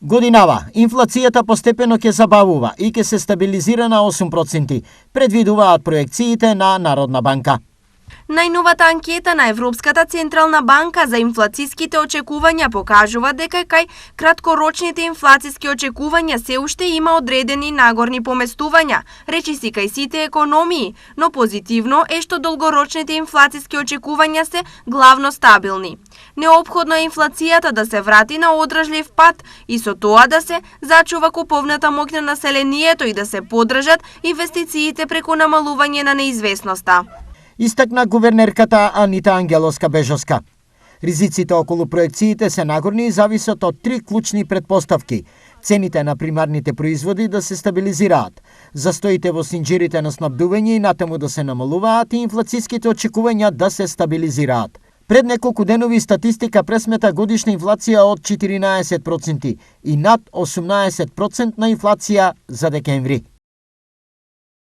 Годинава, инфлацијата постепено ќе забавува и ќе се стабилизира на 8%, предвидуваат проекциите на Народна банка. Најновата анкета на Европската централна банка за инфлацијските очекувања покажува дека кај краткорочните инфлацијски очекувања се уште има одредени нагорни поместувања, речиси кај сите економии, но позитивно е што долгорочните инфлацијски очекувања се главно стабилни. Неопходно е инфлацијата да се врати на одржлив пат и со тоа да се зачува куповната моќ на населението и да се поддржат инвестициите преку намалување на неизвестноста. Истакна гувернерката Анита Ангеловска-Бежовска. Ризиците околу проекциите се нагорни и зависат од три клучни предпоставки. Цените на примарните производи да се стабилизираат, застоите во синџирите на снабдување и натаму да се намалуваат и инфлацијските очекувања да се стабилизираат. Пред неколку денови статистика пресмета годишна инфлација од 14% и над 18% инфлација за декември.